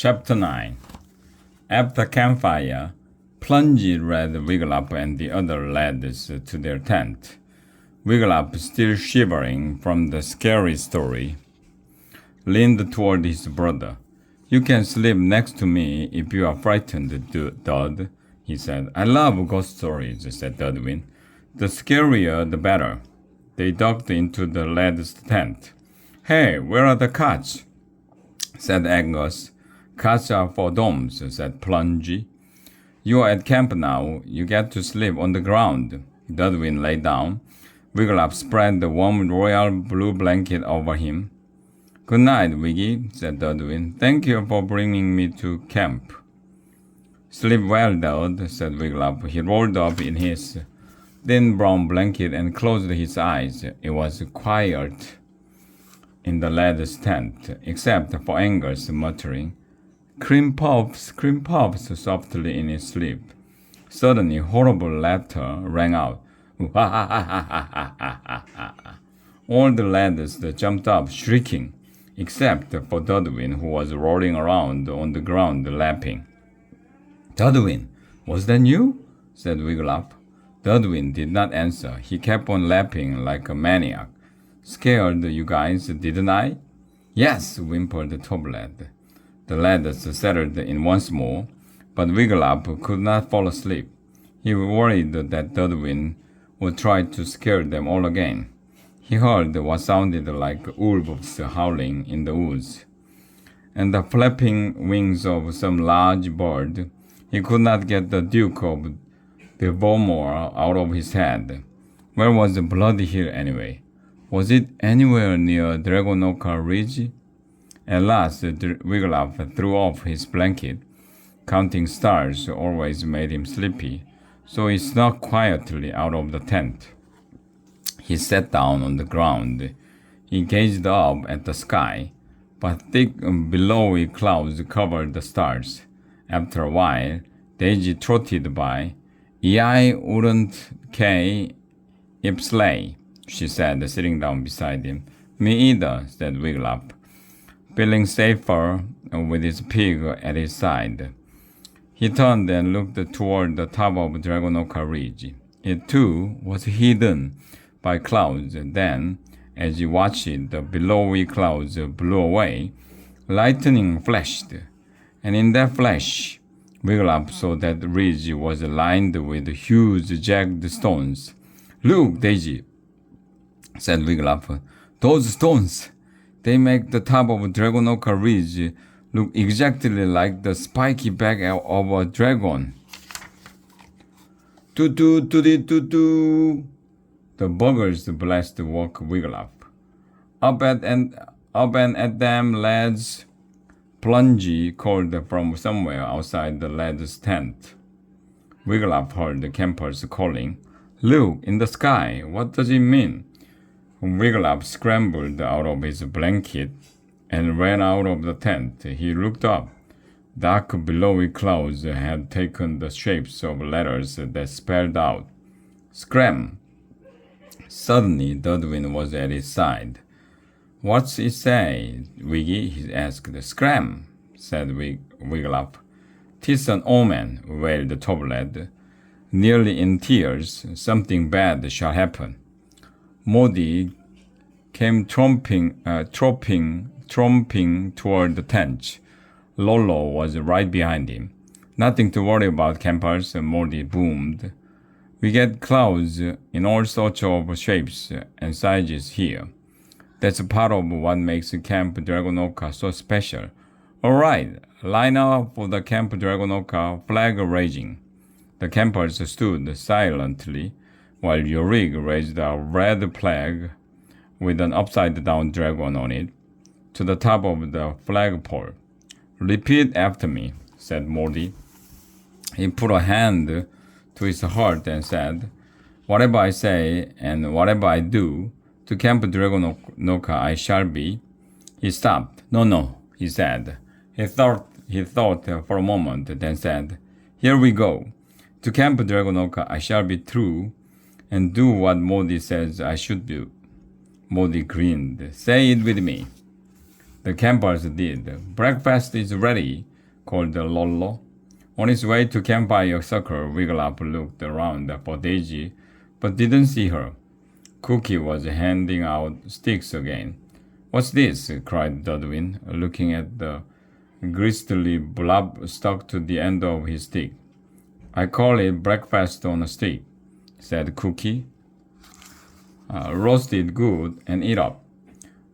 Chapter 9. After campfire, Plungy led Wigglup and the other lads to their tent. Wigglup, still shivering from the scary story, leaned toward his brother. "You can sleep next to me if you are frightened, Dud," he said. "I love ghost stories," said Dudwin. "The scarier, the better." They ducked into the lad's tent. "Hey, where are the cots?" said Angus. "Cots are for domes," said Plungy. "You are at camp now. You get to sleep on the ground." Dudwin lay down. Wigglup spread the warm royal blue blanket over him. "Good night, Wiggy," said Dudwin. "Thank you for bringing me to camp." "Sleep well, Dud," said Wigglup. He rolled up in his thin brown blanket and closed his eyes. It was quiet in the lad's tent, except for Angus muttering, cream puffs," softly in his sleep. Suddenly, horrible laughter rang out. All the lads jumped up, shrieking, except for Dudwin, who was rolling around on the ground, laughing. "Dudwin, was that you?" said Wigglup. Dudwin did not answer. He kept on laughing like a maniac. "Scared you guys, didn't I?" "Yes," whimpered the top lad. The lads settled in once more, but Wigglup could not fall asleep. He worried that Dudwin would try to scare them all again. He heard what sounded like wolves howling in the woods, and the flapping wings of some large bird. He could not get the Duke of Bevermore out of his head. Where was the Bloody Hill anyway? Was it anywhere near Dragonoka Ridge? At last, Wigglup threw off his blanket. Counting stars always made him sleepy, so he snuck quietly out of the tent. He sat down on the ground. He gazed up at the sky, but thick billowy clouds covered the stars. After a while, Daisy trotted by. "I wouldn't care if sleigh," she said, sitting down beside him. "Me either," said Wigglup, feeling safer with his pig at his side. He turned and looked toward the top of Dragonoka Ridge. It, too, was hidden by clouds. Then, as he watched it, the billowy clouds blew away. Lightning flashed, and in that flash, Wigglup saw that the ridge was lined with huge jagged stones. "Look, Daisy," said Wigglup. "Those stones! They make the top of Dragonoka Ridge look exactly like the spiky back of a dragon." "Toot-toot-toot-toot-toot!" The buggers blast woke Wigglup. Up and at them, lads!" Plungy called from somewhere outside the lad's tent. Wigglup heard the campers calling. "Look, in the sky! What does it mean?" Wigglup scrambled out of his blanket and ran out of the tent. He looked up. Dark billowy clouds had taken the shapes of letters that spelled out "Scram." Suddenly, Dudwin was at his side. "What's it say, Wiggy?" he asked. "Scram," said Wigglup. "'Tis an omen," wailed the top lad, nearly in tears. "Something bad shall happen." Maudie came tromping toward the tent. Lolo was right behind him. "Nothing to worry about, campers," Maudie boomed. "We get clouds in all sorts of shapes and sizes here. That's part of what makes Camp Dragonoka so special. All right, line up for the Camp Dragonoka flag raising." The campers stood silently while Yorig raised a red flag with an upside-down dragon on it to the top of the flagpole. "Repeat after me," said Morty. He put a hand to his heart and said, "Whatever I say and whatever I do, to Camp Dragonoka I shall be." He stopped. No, he said. He thought for a moment, then said, "Here we go. To Camp Dragonoka I shall be true and do what Modi says I should do." Modi grinned. "Say it with me." The campers did. "Breakfast is ready. called Lollo. On his way to Campfire Circle, Wigglytuff looked around for Daisy, but didn't see her. Cookie was handing out sticks again. "What's this?" cried Dudwin, looking at the gristly blob stuck to the end of his stick. "I call it breakfast on a stick," said Cookie. "Roasted good and eat up."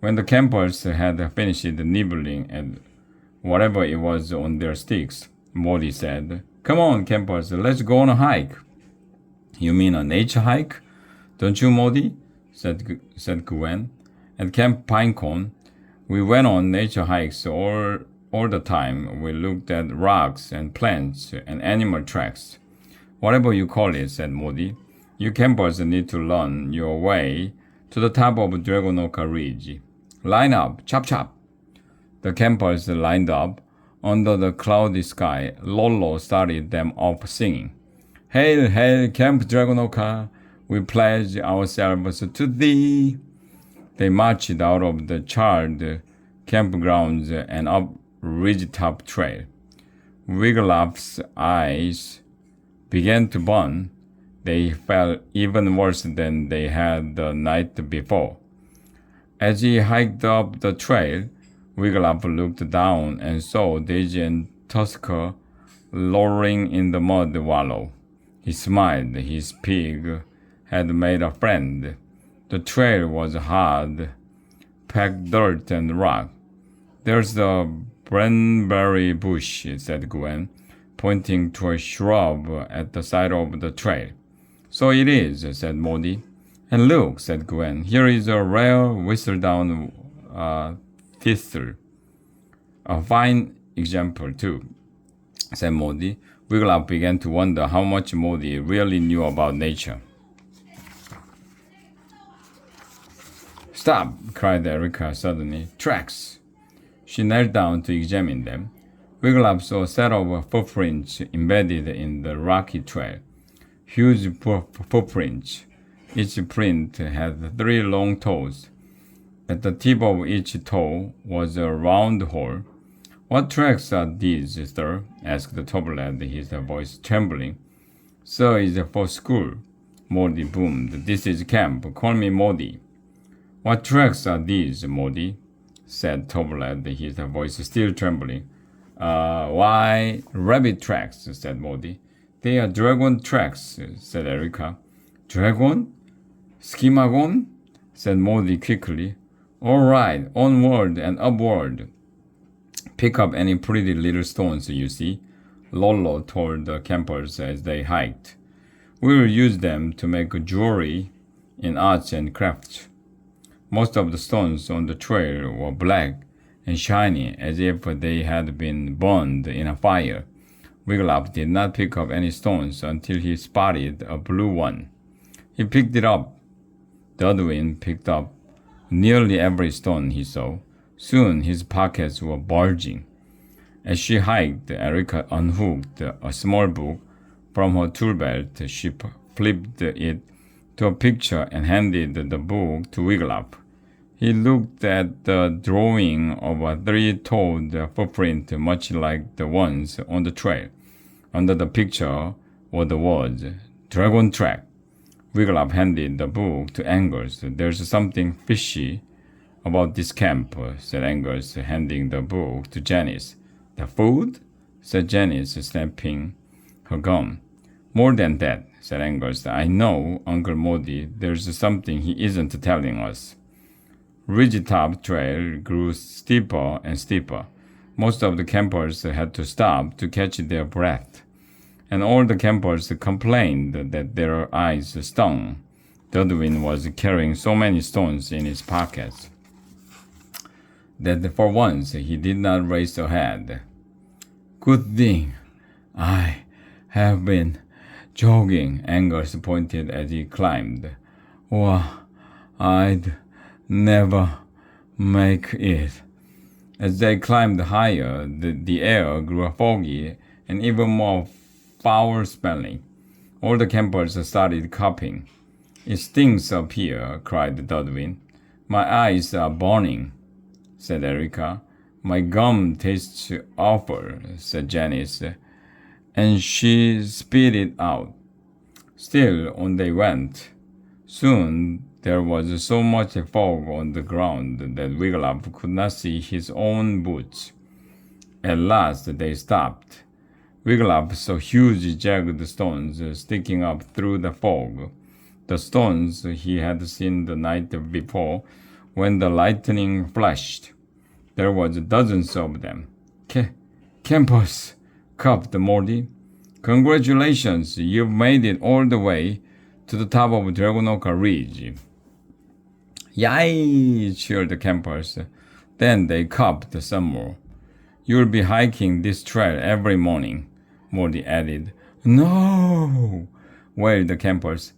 When the campers had finished nibbling at whatever it was on their sticks, Maudie said, "Come on, campers, let's go on a hike." "You mean a nature hike, don't you, Maudie?" said Gwen. "At Camp Pinecone, we went on nature hikes all the time. We looked at rocks and plants and animal tracks." "Whatever you call it," said Maudie, "you campers need to learn your way to the top of Dragonoka Ridge. Line up, chop chop." The campers lined up. Under the cloudy sky, Lollo started them off singing. "Hail, hail, Camp Dragonoka, we pledge ourselves to thee." They marched out of the charred campgrounds and up Ridgetop Trail. Wigglytuff's eyes began to burn. They felt even worse than they had the night before. As he hiked up the trail, Wigglytuff looked down and saw Daisy and Tusker lowering in the mud wallow. He smiled. His pig had made a friend. The trail was hard, packed dirt and rock. "There's the cranberry bush," said Gwen, pointing to a shrub at the side of the trail. "So it is," said Maudie. "And look," said Gwen, "here is a rare whistledown thistle." "A fine example, too," said Maudie. Wigglytuff began to wonder how much Maudie really knew about nature. "Stop!" cried Erica suddenly. "Tracks!" She knelt down to examine them. Wigglytuff saw a set of footprints embedded in the rocky trail. Huge footprints. Each print had 3 long toes. At the tip of each toe was a round hole. "What tracks are these, sir?" asked Toblerone, his voice trembling. "Sir is for school," Maudie boomed. "This is camp. Call me Maudie." "What tracks are these, Maudie?" said Toblerone, his voice still trembling. Why, rabbit tracks," said Maudie. "They are dragon tracks," said Erica. "Dragon? Skimagon?" said Maudie quickly. "All right, onward and upward. Pick up any pretty little stones you see," Lollo told the campers as they hiked. "We will use them to make jewelry in arts and crafts." Most of the stones on the trail were black and shiny, as if they had been burned in a fire. Wigglytuff did not pick up any stones until he spotted a blue one. He picked it up. Dudwin picked up nearly every stone he saw. Soon his pockets were bulging. As she hiked, Erica unhooked a small book from her tool belt. She flipped it to a picture and handed the book to Wigglytuff. He looked at the drawing of a 3-toed footprint much like the ones on the trail. Under the picture were the words, "Dragon Track." Wigglytuff handed the book to Angus. "There's something fishy about this camp," said Angus, handing the book to Janice. "The food?" said Janice, snapping her gum. "More than that," said Angus. "I know, Uncle Maudie, there's something he isn't telling us." Ridgetop Trail grew steeper and steeper. Most of the campers had to stop to catch their breath, and all the campers complained that their eyes stung. Dudwin was carrying so many stones in his pockets that for once he did not raise a head. "Good thing I have been jogging," Angus pointed as he climbed, "or I'd never make it." As they climbed higher, the air grew foggy and even more foul-smelling. All the campers started coughing. "It stinks up here," cried Dudwin. "My eyes are burning," said Erica. My gum tastes awful, said Janice, and she spit it out. Still, on they went. Soon there was so much fog on the ground that Wiglaf could not see his own boots. At last they stopped. Wiglaf saw huge jagged stones sticking up through the fog. The stones he had seen the night before when the lightning flashed. There was dozens of them. Campus, coughed Morty. Congratulations, you've made it all the way to the top of Dragonoka Ridge. Yay, cheered the campers. Then they coughed some more. You'll be hiking this trail every morning, Morty added. No, wailed the campers.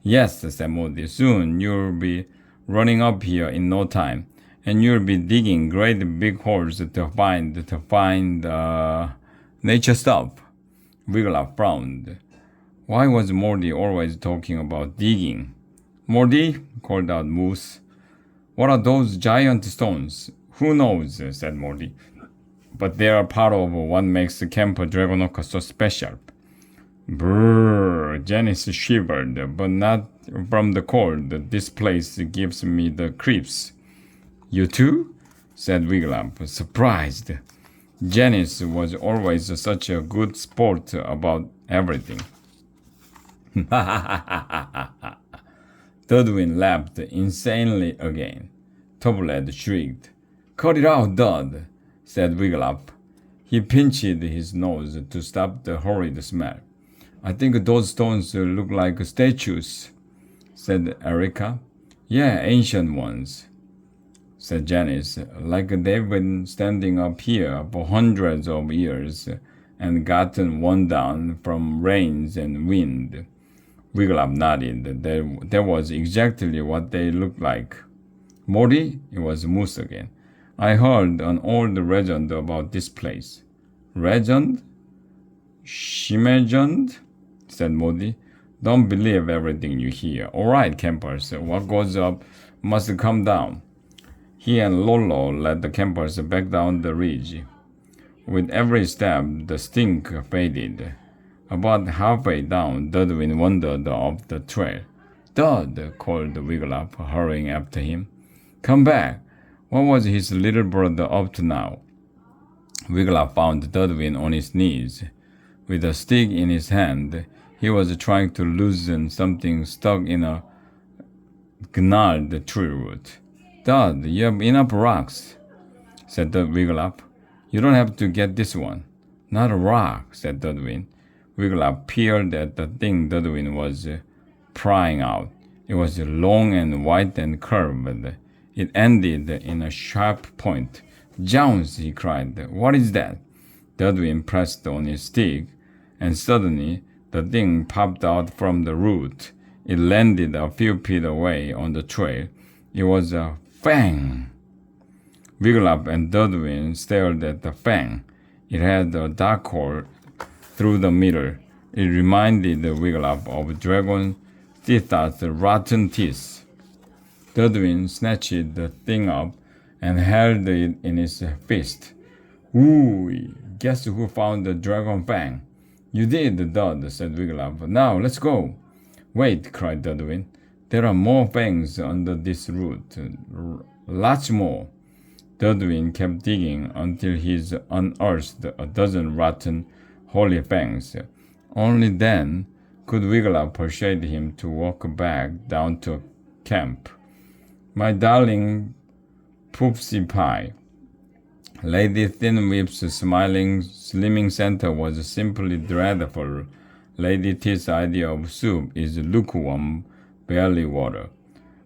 Yes, said Morty. Soon you'll be running up here in no time, and you'll be digging great big holes to find nature stuff. Wiglaf frowned. Why was Morty always talking about digging? Morty, called out Moose. What are those giant stones? Who knows, said Morty. But they are part of what makes Camp Dragonoka so special. Brrr, Janice shivered, but not from the cold. This place gives me the creeps. You too? Said Wiglaf, surprised. Janice was always such a good sport about everything. Dudwin laughed insanely again. Toblet shrieked. Cut it out, Dud, said Wiglaf. He pinched his nose to stop the horrid smell. I think those stones look like statues, said Erica. Yeah, ancient ones, said Janice, like they've been standing up here for hundreds of years and gotten worn down from rains and wind. Wiglaf nodded. That was exactly what they looked like. Morty, it was Moose again. I heard an old legend about this place. Legend? Shimegend? Said Morty. Don't believe everything you hear. All right, campers, what goes up must come down. He and Lolo led the campers back down the ridge. With every step, the stink faded. About halfway down, Dudwin wandered off the trail. Dud, called Wiglaf, hurrying after him. Come back. What was his little brother up to now? Wiglaf found Dudwin on his knees. With a stick in his hand, he was trying to loosen something stuck in a gnarled tree root. Dud, you have enough rocks, said Wiglaf. You don't have to get this one. Not a rock, said Dudwin. Wiglaf peered at the thing Dudwin was prying out. It was long and white and curved. It ended in a sharp point. Jones, he cried. What is that? Dudwin pressed on his stick, and suddenly the thing popped out from the root. It landed a few feet away on the trail. It was a fang. Wiglaf and Dudwin stared at the fang. It had a dark hole through the middle. It reminded Wiglaf of Dragon Thitha's rotten teeth. Dudwin snatched the thing up and held it in his fist. Ooh, guess who found the dragon fang? You did, Dud, said Wiglaf. Now, let's go. Wait, cried Dudwin. There are more fangs under this root. Lots more. Dudwin kept digging until he's unearthed a dozen rotten, holy fangs. Only then could Wiglaf persuade him to walk back down to camp. My darling Poopsie Pie. Lady Thinwhip's smiling, slimming center was simply dreadful. Lady T's idea of soup is lukewarm, barely water.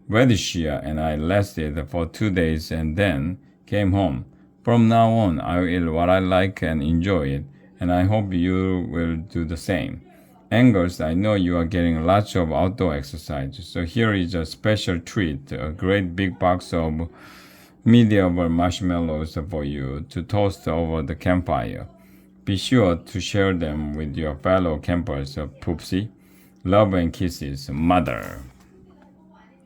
Radishia and I lasted for 2 days and then came home. From now on, I will eat what I like and enjoy it, and I hope you will do the same. Angus, I know you are getting lots of outdoor exercise, so here is a special treat, a great big box of medieval marshmallows for you to toast over the campfire. Be sure to share them with your fellow campers, Poopsie. Love and kisses, Mother.